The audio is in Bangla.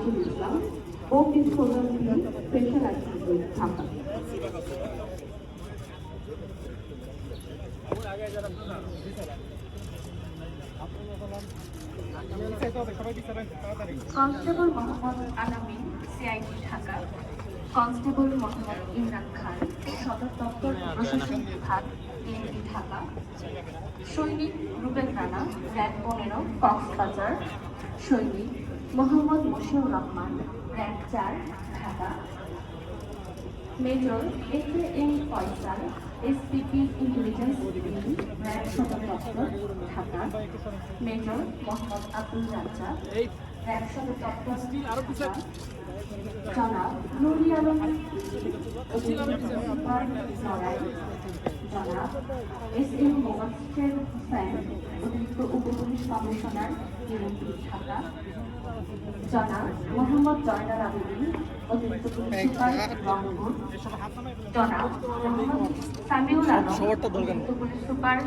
Ashikul Islam, office program special assistant Dhaka. Constable Mohammad Alamin, CID Dhaka. Constable Mohammad Imran Khan, সদর দপ্তর প্রশাসন বিভাগ, বিএনপি ঢাকা। সৈনিক রুবেল রানা, র্যাব 15, কক্সবাজার। সৈনিক Mohammad Moshiur Rahman, RAB 4, Dhaka. Major S A M. Faisal, SPP intelligence wing, RAB সদর দপ্তর, ঢাকা। মেজর মোহাম্মদ আব্দুল রাজ্জাক, র্যাব সদর দপ্তর, ঢাকা। জনাব নুরি আলম, সুপার নড়াইল। জনাব এস.এম. মোবাশ্বের হোসেন, অতিরিক্ত উপপুলিশ কমিশনার, বিএনপি ঢাকা। জনাব মোহাম্মদ জয়নাল আবেদীন, অতিরিক্ত পুলিশ সুপার, রংপুর। জনাব মোহাম্মদ সামিউল আলম, অতিরিক্ত পুলিশ সুপার।